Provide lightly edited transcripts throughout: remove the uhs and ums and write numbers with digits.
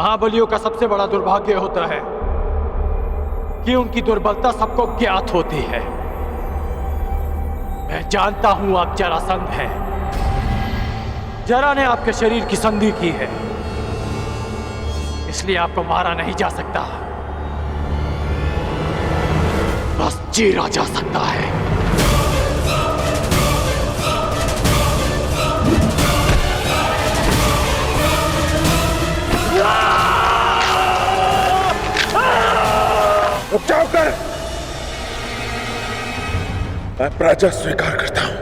महाबलियों का सबसे बड़ा दुर्भाग्य होता है कि उनकी दुर्बलता सबको ज्ञात होती है। मैं जानता हूं आप जरासंध हैं। जरा ने आपके शरीर की संधि की है, इसलिए आपको मारा नहीं जा सकता, बस चीरा जा सकता है। उपचार कर। मैं पराजय स्वीकार करता हूं।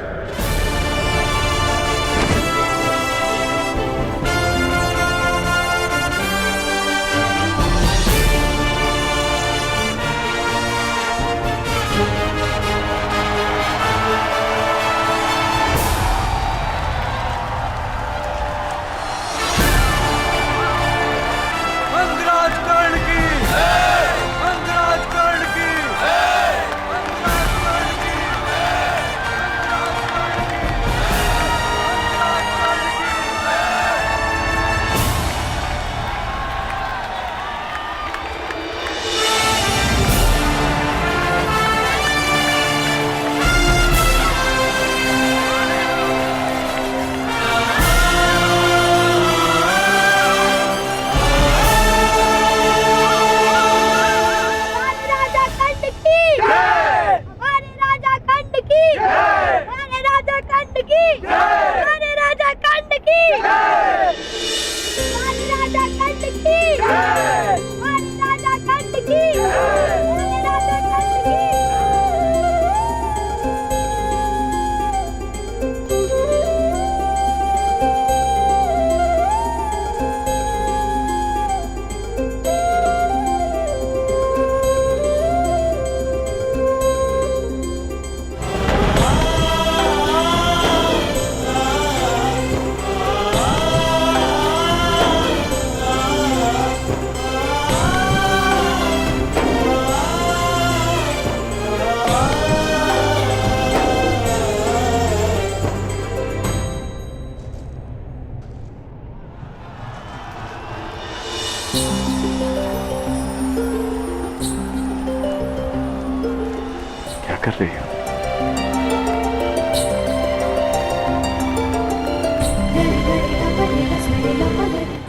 कर रही हो?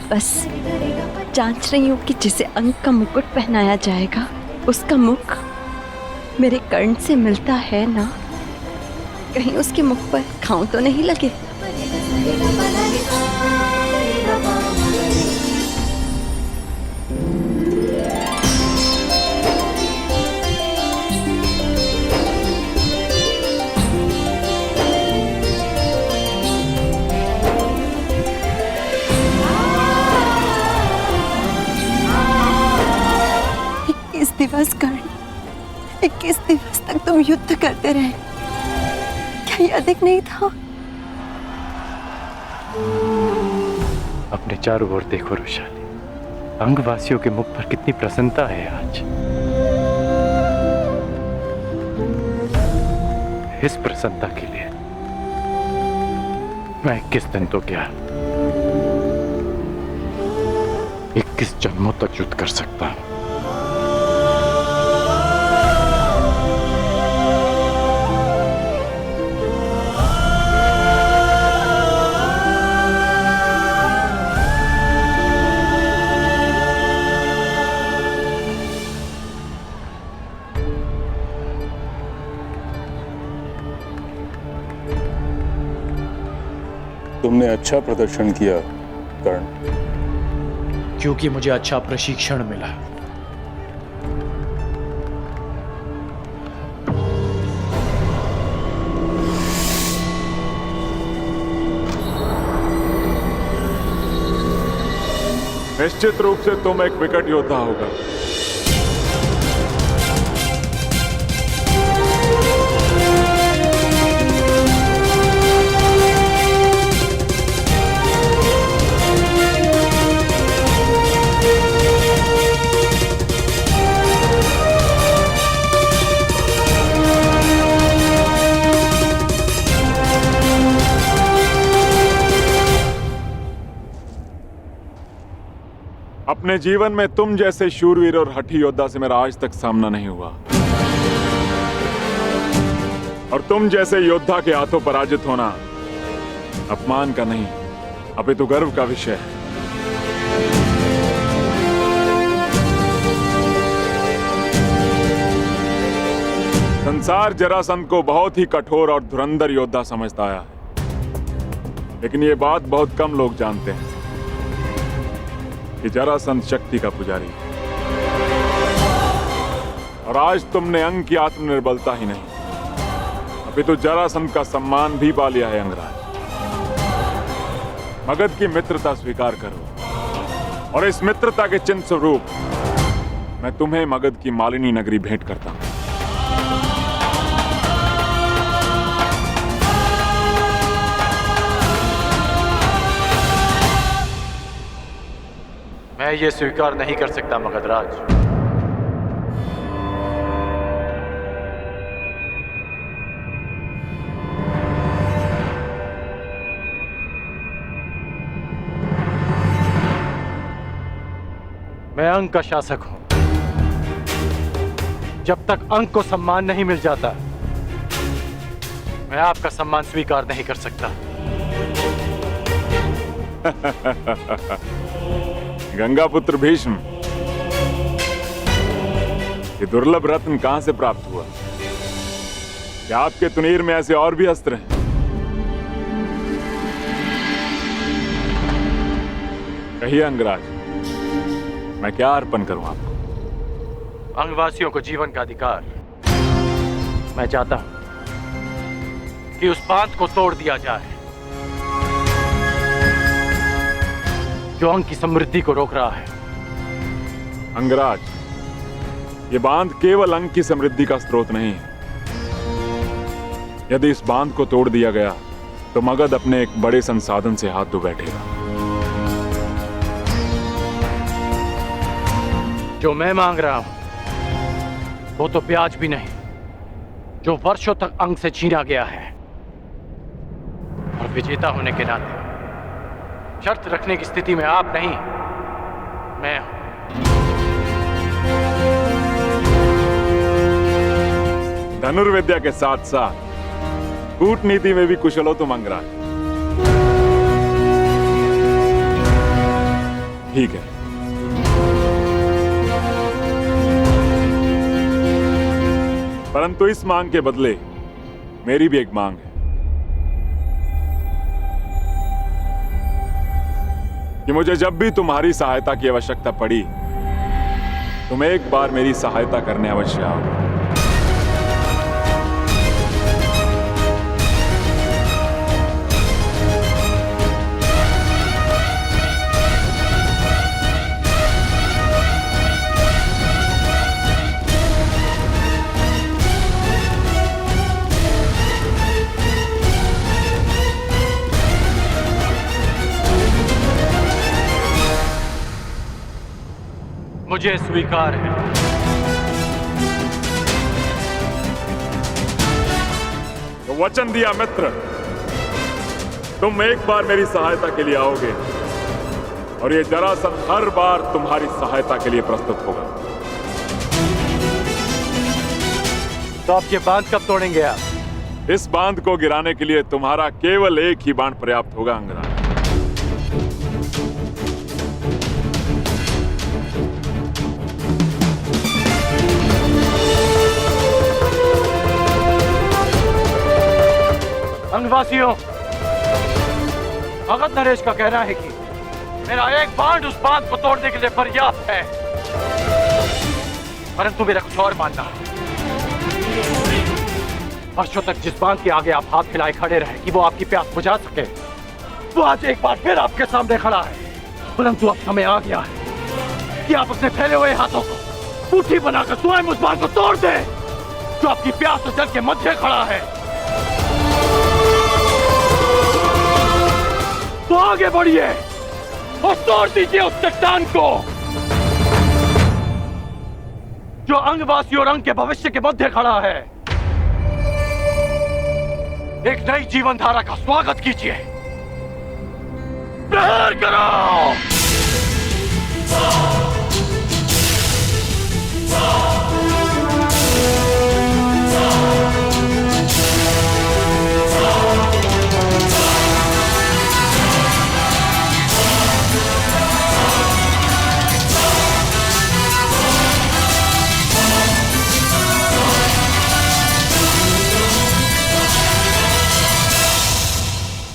बस जांच रही हूँ कि जिसे अंक का मुकुट पहनाया जाएगा उसका मुख मेरे कर्ण से मिलता है ना, कहीं उसके मुख पर घाव तो नहीं लगे। दिवस कर्ण, 21 दिवस तक तुम युद्ध करते रहे, क्या ये अधिक नहीं था? अपने चारों ओर देखो रुशाली, अंगवासियों के मुख पर कितनी प्रसन्नता है आज। इस प्रसन्नता के लिए मैं 21 दिन तो क्या 21 जन्मों तक युद्ध कर सकता हूं। तुमने अच्छा प्रदर्शन किया कर्ण, क्योंकि मुझे अच्छा प्रशिक्षण मिला। निश्चित रूप से तुम एक विकट योद्धा होगा। अपने जीवन में तुम जैसे शूरवीर और हठी योद्धा से मेरा आज तक सामना नहीं हुआ, और तुम जैसे योद्धा के हाथों पराजित होना अपमान का नहीं अपितु गर्व का विषय है। संसार जरासंध को बहुत ही कठोर और धुरंधर योद्धा समझता आया है, लेकिन ये बात बहुत कम लोग जानते हैं कि जरासंध शक्ति का पुजारी है। और आज तुमने अंग की आत्मनिर्बलता ही नहीं अपितु जरासंध का सम्मान भी पा लिया है। अंगराज, मगध की मित्रता स्वीकार करो, और इस मित्रता के चिन्ह स्वरूप मैं तुम्हें मगध की मालिनी नगरी भेंट करता हूं। मैं ये स्वीकार नहीं कर सकता मगधराज। मैं अंग का शासक हूं। जब तक अंग को सम्मान नहीं मिल जाता, मैं आपका सम्मान स्वीकार नहीं कर सकता। गंगापुत्र भीष्म, ये दुर्लभ रत्न कहां से प्राप्त हुआ? क्या आपके तुनीर में ऐसे और भी अस्त्र हैं? कहिए अंगराज, मैं क्या अर्पण करूं आपको? अंगवासियों को जीवन का अधिकार। मैं चाहता हूं कि उस बांध को तोड़ दिया जाए जो अंग की समृद्धि को रोक रहा है। अंगराज, ये बांध केवल अंग की समृद्धि का स्रोत नहीं है। यदि इस बांध को तोड़ दिया गया तो मगध अपने एक बड़े संसाधन से हाथ धो बैठेगा। जो मैं मांग रहा हूं वो तो ब्याज भी नहीं, जो वर्षों तक अंग से छीना गया है। और विजेता होने के नाते शर्त रखने की स्थिति में आप नहीं, मैं हूं। धनुर्विद्या के साथ साथ कूटनीति में भी कुशल हो तुम अंगराज। ठीक है, परंतु इस मांग के बदले मेरी भी एक मांग है कि मुझे जब भी तुम्हारी सहायता की आवश्यकता पड़ी, तुम एक बार मेरी सहायता करने अवश्य आओ। मुझे स्वीकार है। तो वचन दिया मित्र, तुम एक बार मेरी सहायता के लिए आओगे और ये जरासंध हर बार तुम्हारी सहायता के लिए प्रस्तुत होगा। तो आप ये बांध कब तोड़ेंगे आप? इस बांध को गिराने के लिए तुम्हारा केवल एक ही बाण पर्याप्त होगा अंगराज। अंगवासियों, मगध नरेश का कहना है कि मेरा एक बांध उस बांध को तोड़ने के लिए पर्याप्त है, परंतु मेरा कुछ और मानना है। वर्षों तक जिस बांध के आगे आप हाथ फैलाए खड़े रहे कि वो आपकी प्यास बुझा सके, वो आज एक बार फिर आपके सामने खड़ा है। परंतु अब समय आ गया है कि आप अपने फैले हुए हाथों को मुट्ठी बनाकर स्वयं उस बांध को तोड़ दें जो आपकी प्यास और जल के मध्य खड़ा है। तो आगे बढ़िए और तोड़ दीजिए उस चट्टान को जो अंगवासी और अंग के भविष्य के मध्य खड़ा है। एक नई जीवन धारा का स्वागत कीजिए। प्रहार करो।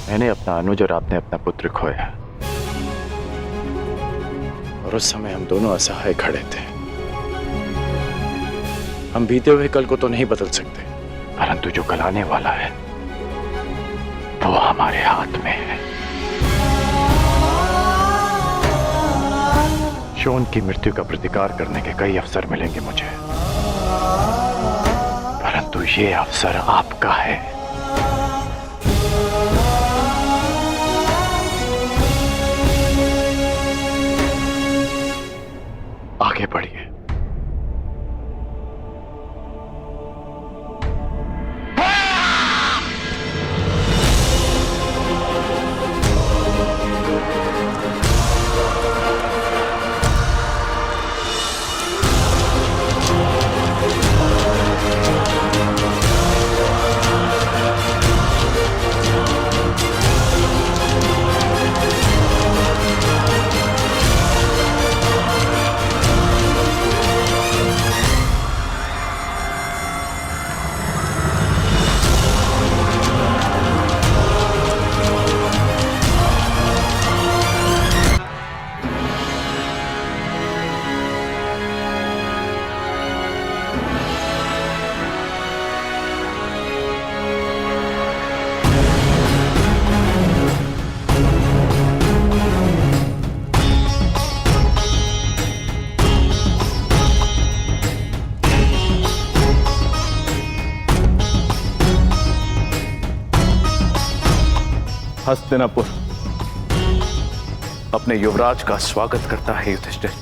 मैंने अपना अनुज और आपने अपना पुत्र खोया, और उस समय हम दोनों असहाय खड़े थे। हम बीते हुए कल को तो नहीं बदल सकते, परंतु जो कल आने वाला है वो हमारे हाथ में है। शोन की मृत्यु का प्रतिकार करने के कई अवसर मिलेंगे मुझे, परंतु ये अवसर आपका है। आगे बढ़िए। हस्तिनापुर अपने युवराज का स्वागत करता है युधिष्ठिर।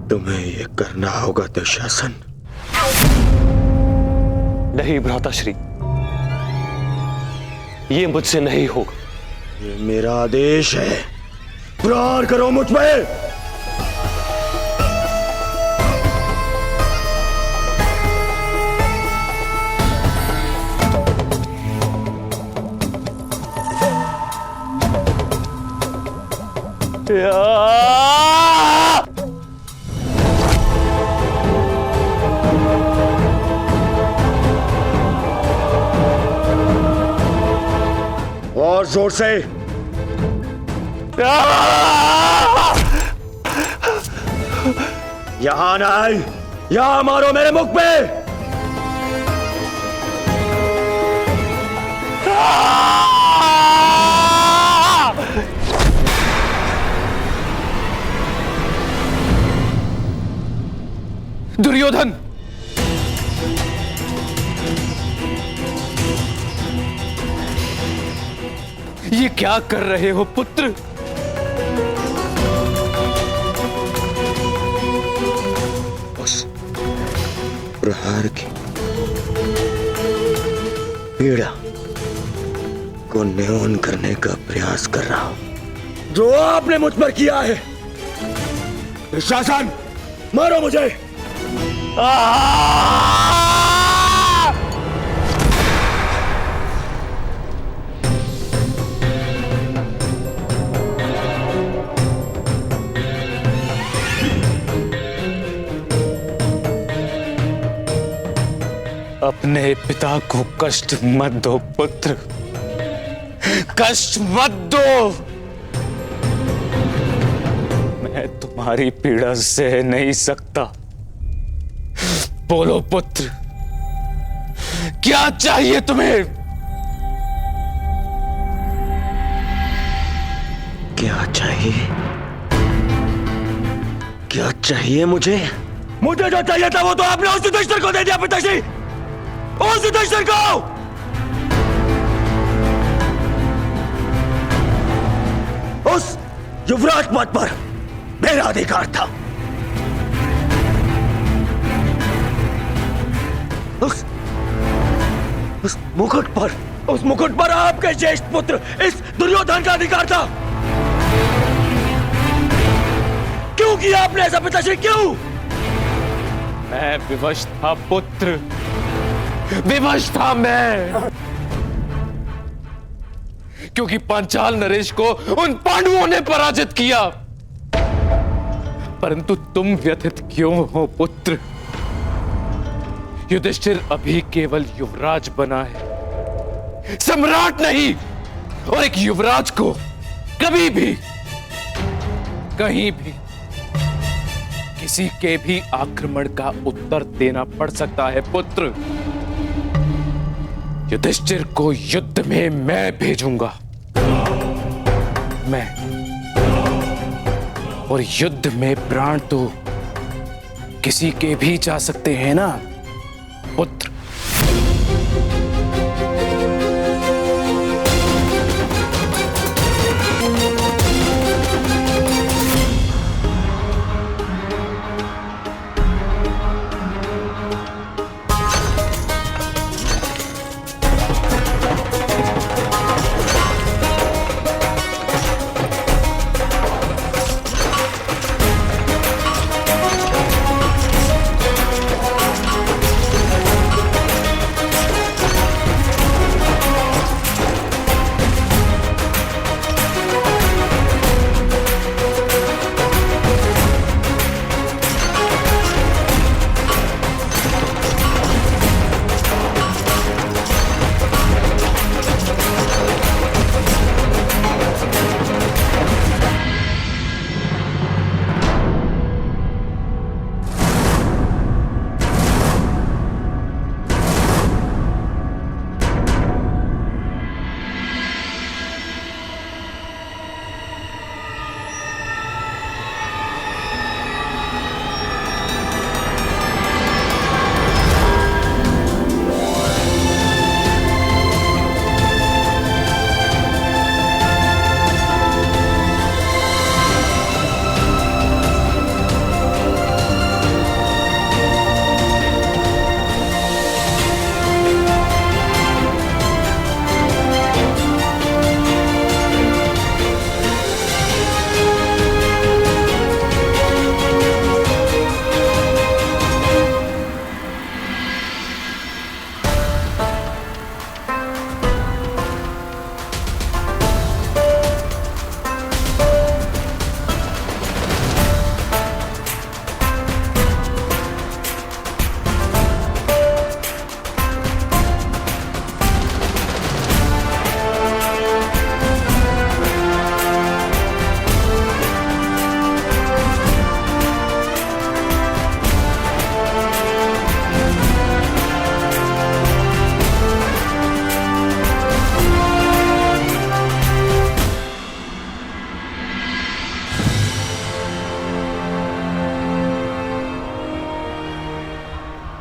तुम्हें ये करना होगा दुशासन। नहीं भ्राताश्री, ये मुझसे नहीं होगा। ये मेरा आदेश है, प्रहार करो मुझ पर। और जोर से। यहां नहीं, यहां मारो मेरे मुख पे। दुर्योधन, ये क्या कर रहे हो पुत्र? उस प्रहार की पीड़ा को न्यून करने का प्रयास कर रहा हूं जो आपने मुझ पर किया है। शासन, मारो मुझे। अपने पिता को कष्ट मत दो पुत्र, कष्ट मत दो। मैं तुम्हारी पीड़ा सह नहीं सकता। बोलो पुत्र, क्या चाहिए तुम्हें? क्या चाहिए? क्या चाहिए मुझे? मुझे जो चाहिए था वो तो आपने उस युधिष्ठिर को दे दिया पिताश्री, उस युधिष्ठिर को। उस युवराज पद पर मेरा अधिकार था। उस मुकुट पर आपके ज्येष्ठ पुत्र इस दुर्योधन का अधिकार था। क्यों किया आपने ऐसा पिताश्री, क्यों? मैं विवश था पुत्र, विवश था मैं, क्योंकि पांचाल नरेश को उन पांडवों ने पराजित किया। परंतु तुम व्यथित क्यों हो पुत्र? युधिष्ठिर अभी केवल युवराज बना है, सम्राट नहीं। और एक युवराज को कभी भी, कहीं भी, किसी के भी आक्रमण का उत्तर देना पड़ सकता है पुत्र। युधिष्ठिर को युद्ध में मैं भेजूंगा, मैं। और युद्ध में प्राण तो किसी के भी जा सकते हैं ना पुत्र।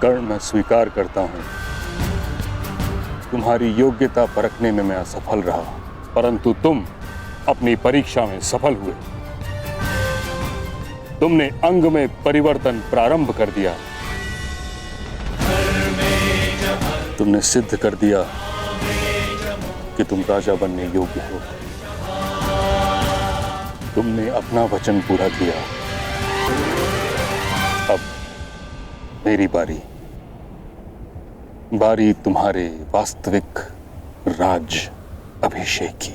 कर्ण, मैं स्वीकार करता हूं तुम्हारी योग्यता परखने में मैं असफल रहा, परंतु तुम अपनी परीक्षा में सफल हुए। तुमने अंग में परिवर्तन प्रारंभ कर दिया। तुमने सिद्ध कर दिया कि तुम राजा बनने योग्य हो। तुमने अपना वचन पूरा किया, अब मेरी बारी तुम्हारे वास्तविक राज अभिषेक की।